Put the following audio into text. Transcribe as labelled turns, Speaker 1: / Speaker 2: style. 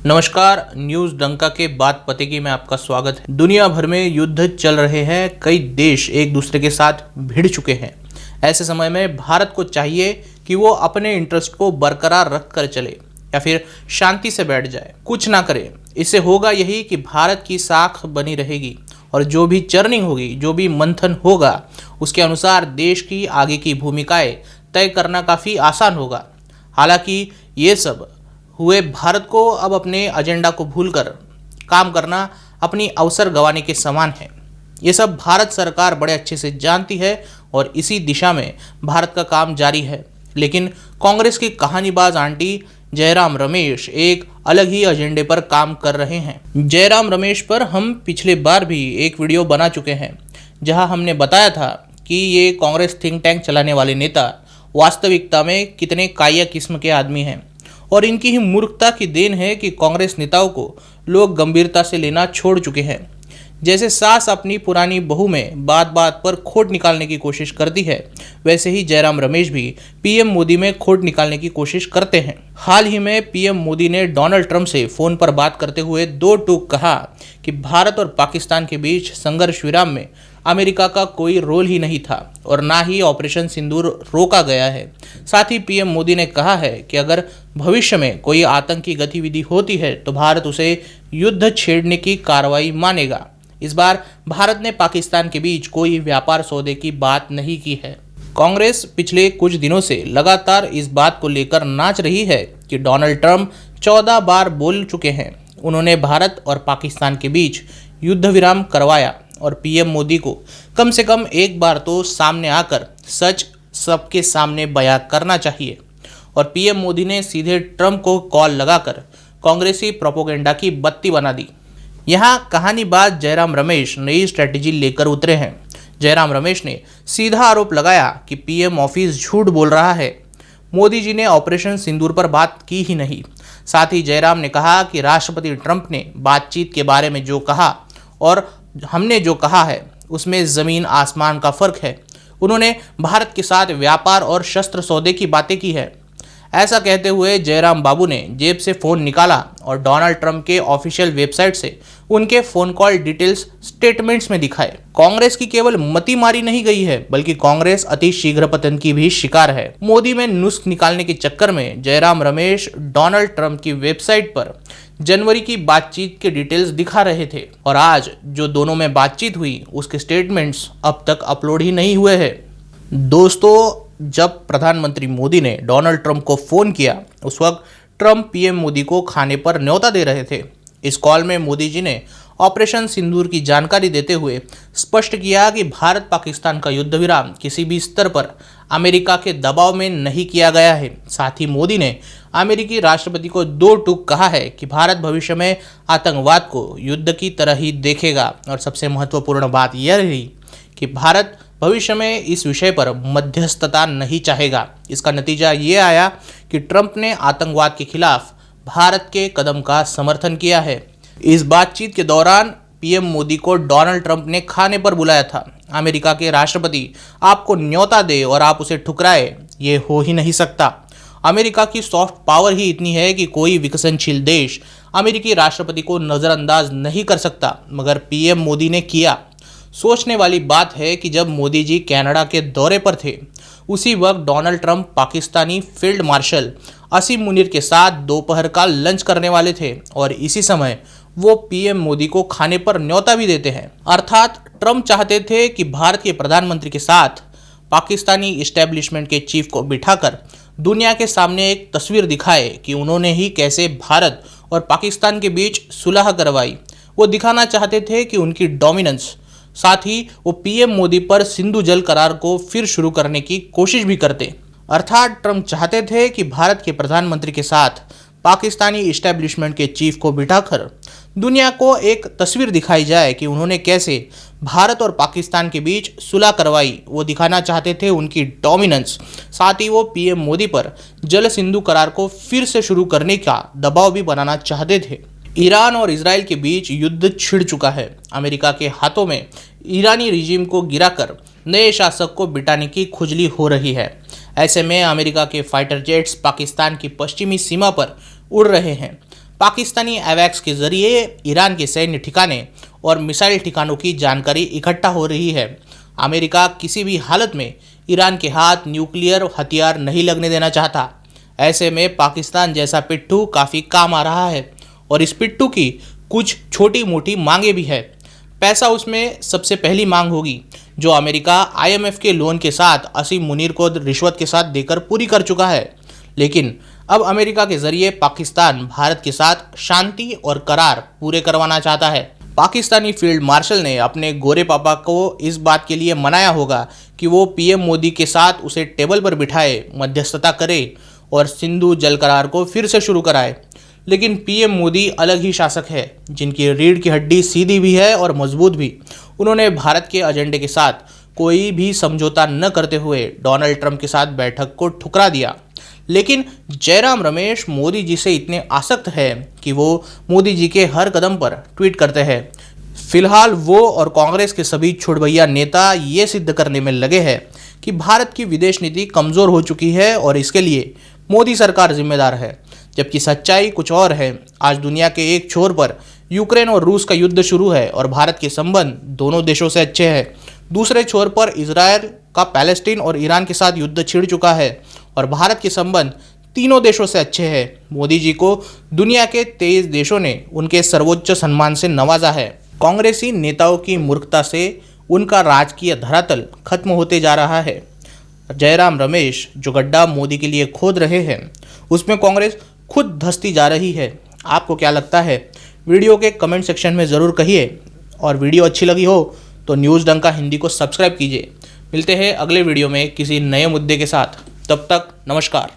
Speaker 1: नमस्कार, न्यूज़ डंका के बात पते की में आपका स्वागत है। दुनिया भर में युद्ध चल रहे हैं, कई देश एक दूसरे के साथ भिड़ चुके हैं। ऐसे समय में भारत को चाहिए कि वो अपने इंटरेस्ट को बरकरार रख कर चले या फिर शांति से बैठ जाए, कुछ ना करे। इससे होगा यही कि भारत की साख बनी रहेगी और जो भी चर्निंग होगी, जो भी मंथन होगा, उसके अनुसार देश की आगे की भूमिकाएं तय करना काफ़ी आसान होगा। हालांकि ये सब हुए भारत को अब अपने एजेंडा को भूलकर काम करना अपनी अवसर गंवाने के समान है। ये सब भारत सरकार बड़े अच्छे से जानती है और इसी दिशा में भारत का काम जारी है। लेकिन कांग्रेस की कहानीबाज आंटी जयराम रमेश एक अलग ही एजेंडे पर काम कर रहे हैं। जयराम रमेश पर हम पिछले बार भी एक वीडियो बना चुके हैं, जहां हमने बताया था कि ये कांग्रेस थिंक टैंक चलाने वाले नेता वास्तविकता में कितने काया किस्म के आदमी हैं और इनकी ही मूर्खता की देन है कि कांग्रेस नेताओं को लोग गंभीरता से लेना छोड़ चुके हैं। जैसे सास अपनी पुरानी बहू में बात बात पर खोट निकालने की कोशिश करती है, वैसे ही जयराम रमेश भी पीएम मोदी में खोट निकालने की कोशिश करते हैं। हाल ही में पीएम मोदी ने डोनाल्ड ट्रंप से फोन पर बात करते हुए दो टूक कहा कि भारत और पाकिस्तान के बीच संघर्ष विराम में अमेरिका का कोई रोल ही नहीं था और ना ही ऑपरेशन सिंदूर रोका गया है। साथ ही पीएम मोदी ने कहा है कि अगर भविष्य में कोई आतंकी गतिविधि होती है तो भारत उसे युद्ध छेड़ने की कार्रवाई मानेगा। इस बार भारत ने पाकिस्तान के बीच कोई व्यापार सौदे की बात नहीं की है। कांग्रेस पिछले कुछ दिनों से लगातार इस बात को लेकर नाच रही है कि डोनाल्ड ट्रंप 14 बार बोल चुके हैं। उन्होंने भारत और पाकिस्तान के बीच युद्ध विराम करवाया और पीएम मोदी को कम से कम एक बार तो सामने आकर सच सबके सामने बयां करना चाहिए। और पीएम मोदी ने सीधे ट्रंप को कॉल लगाकर कांग्रेसी प्रोपेगेंडा की बत्ती बना दी। यहाँ कहानीबाज जयराम रमेश नई स्ट्रेटेजी लेकर उतरे हैं। जयराम रमेश ने सीधा आरोप लगाया कि पीएम ऑफिस झूठ बोल रहा है। मोदी जी ने ऑपरेशन सिंदूर पर बात की ही नहीं। साथ ही जयराम ने कहा कि राष्ट्रपति ट्रंप ने बातचीत के बारे में जो कहा और हमने जो कहा है उसमें ज़मीन आसमान का फ़र्क है। उन्होंने भारत के साथ व्यापार और शस्त्र सौदे की बातें की है। ऐसा कहते हुए जयराम बाबू ने जेब से फ़ोन निकाला और डोनाल्ड ट्रंप के ऑफिशियल वेबसाइट से उनके फ़ोन कॉल डिटेल्स स्टेटमेंट्स में दिखाए। कांग्रेस की केवल मति मारी नहीं गई है, बल्कि कांग्रेस अति शीघ्र पतन की भी शिकार है। मोदी में नुस्ख निकालने के चक्कर में जयराम रमेश डोनाल्ड ट्रंप की वेबसाइट पर जनवरी की बातचीत के डिटेल्स दिखा रहे थे और आज जो दोनों में बातचीत हुई उसके स्टेटमेंट्स अब तक अपलोड ही नहीं हुए हैं। दोस्तों, जब प्रधानमंत्री मोदी ने डोनाल्ड ट्रंप को फ़ोन किया उस वक्त ट्रंप पीएम मोदी को खाने पर न्योता दे रहे थे। इस कॉल में मोदी जी ने ऑपरेशन सिंदूर की जानकारी देते हुए स्पष्ट किया कि भारत पाकिस्तान का युद्ध विराम किसी भी स्तर पर अमेरिका के दबाव में नहीं किया गया है। साथ ही मोदी ने अमेरिकी राष्ट्रपति को दो टूक कहा है कि भारत भविष्य में आतंकवाद को युद्ध की तरह ही देखेगा और सबसे महत्वपूर्ण बात यह रही कि भारत भविष्य में इस विषय पर मध्यस्थता नहीं चाहेगा। इसका नतीजा ये आया कि ट्रंप ने आतंकवाद के खिलाफ भारत के कदम का समर्थन किया है। इस बातचीत के दौरान पीएम मोदी को डोनाल्ड ट्रंप ने खाने पर बुलाया था। अमेरिका के राष्ट्रपति आपको न्योता दे और आप उसे ठुकराए, ये हो ही नहीं सकता। अमेरिका की सॉफ्ट पावर ही इतनी है कि कोई विकसनशील देश अमेरिकी राष्ट्रपति को नज़रअंदाज नहीं कर सकता, मगर पीएम मोदी ने किया। सोचने वाली बात है कि जब मोदी जी कनाडा के दौरे पर थे उसी वक्त Donald Trump Pakistani field marshal Asim Munir के साथ दोपहर का लंच करने वाले थे और इसी समय वो पीएम मोदी को खाने पर न्योता भी देते हैं। अर्थात ट्रंप चाहते थे कि भारत के प्रधानमंत्री के साथ पाकिस्तानी इस्टेब्लिशमेंट के चीफ को बिठाकर दुनिया के सामने एक तस्वीर दिखाए कि उन्होंने ही कैसे भारत और पाकिस्तान के बीच सुलह करवाई। वो दिखाना चाहते थे कि उनकी डोमिनेंस। साथ ही वो पीएम मोदी पर सिंधु जल करार को फिर शुरू करने की कोशिश भी करते। अर्थात ट्रंप चाहते थे कि भारत के प्रधानमंत्री के साथ पाकिस्तानी इस्टेब्लिशमेंट के चीफ को बिठाकर दुनिया को एक तस्वीर दिखाई जाए कि उन्होंने कैसे भारत और पाकिस्तान के बीच सुलह करवाई। वो दिखाना चाहते थे उनकी डोमिनेंस। साथ ही वो पीएम मोदी पर जल सिंधु करार को फिर से शुरू करने का दबाव भी बनाना चाहते थे। ईरान और इजराइल के बीच युद्ध छिड़ चुका है। अमेरिका के हाथों में ईरानी रिजीम को गिराकर नए शासक को बिठाने की खुजली हो रही है। ऐसे में अमेरिका के फाइटर जेट्स पाकिस्तान की पश्चिमी सीमा पर उड़ रहे हैं। पाकिस्तानी एवैक्स के जरिए ईरान के सैन्य ठिकाने और मिसाइल ठिकानों की जानकारी इकट्ठा हो रही है। अमेरिका किसी भी हालत में ईरान के हाथ न्यूक्लियर हथियार नहीं लगने देना चाहता। ऐसे में पाकिस्तान जैसा पिट्ठू काफ़ी काम आ रहा है और इस पिट्ठू की कुछ छोटी मोटी मांगे भी है। पैसा उसमें सबसे पहली मांग होगी जो अमेरिका IMF के लोन के साथ असीम मुनीर को रिश्वत के साथ देकर पूरी कर चुका है। लेकिन अब अमेरिका के जरिए पाकिस्तान भारत के साथ शांति और करार पूरे करवाना चाहता है। पाकिस्तानी फील्ड मार्शल ने अपने गोरे पापा को इस बात के लिए मनाया होगा कि वो PM मोदी के साथ उसे टेबल पर बिठाए, मध्यस्थता करे और सिंधु जल करार को फिर से शुरू कराए। लेकिन PM मोदी अलग ही शासक है जिनकी रीढ़ की हड्डी सीधी भी है और मजबूत भी। उन्होंने भारत के एजेंडे के साथ कोई भी समझौता न करते हुए डोनाल्ड ट्रंप के साथ बैठक को ठुकरा दिया। लेकिन जयराम रमेश मोदी जी से इतने आसक्त है कि वो मोदी जी के हर कदम पर ट्वीट करते हैं। फिलहाल वो और कांग्रेस के सभी छुड़भैया नेता ये सिद्ध करने में लगे हैं कि भारत की विदेश नीति कमज़ोर हो चुकी है और इसके लिए मोदी सरकार जिम्मेदार है। जबकि सच्चाई कुछ और है। आज दुनिया के एक छोर पर यूक्रेन और रूस का युद्ध शुरू है और भारत के संबंध दोनों देशों से अच्छे हैं। दूसरे छोर पर इजरायल का पैलेस्टीन और ईरान के साथ युद्ध छिड़ चुका है और भारत के संबंध तीनों देशों से अच्छे हैं। मोदी जी को दुनिया के 23 देशों ने उनके सर्वोच्च सम्मान से नवाजा है। कांग्रेसी नेताओं की मूर्खता से उनका राजकीय धरातल खत्म होते जा रहा है। जयराम रमेश जो गड्ढा मोदी के लिए खोद रहे हैं उसमें कांग्रेस खुद धंसती जा रही है। आपको क्या लगता है? वीडियो के कमेंट सेक्शन में ज़रूर कहिए और वीडियो अच्छी लगी हो तो न्यूज़ डंका हिंदी को सब्सक्राइब कीजिए। मिलते हैं अगले वीडियो में किसी नए मुद्दे के साथ। तब तक नमस्कार।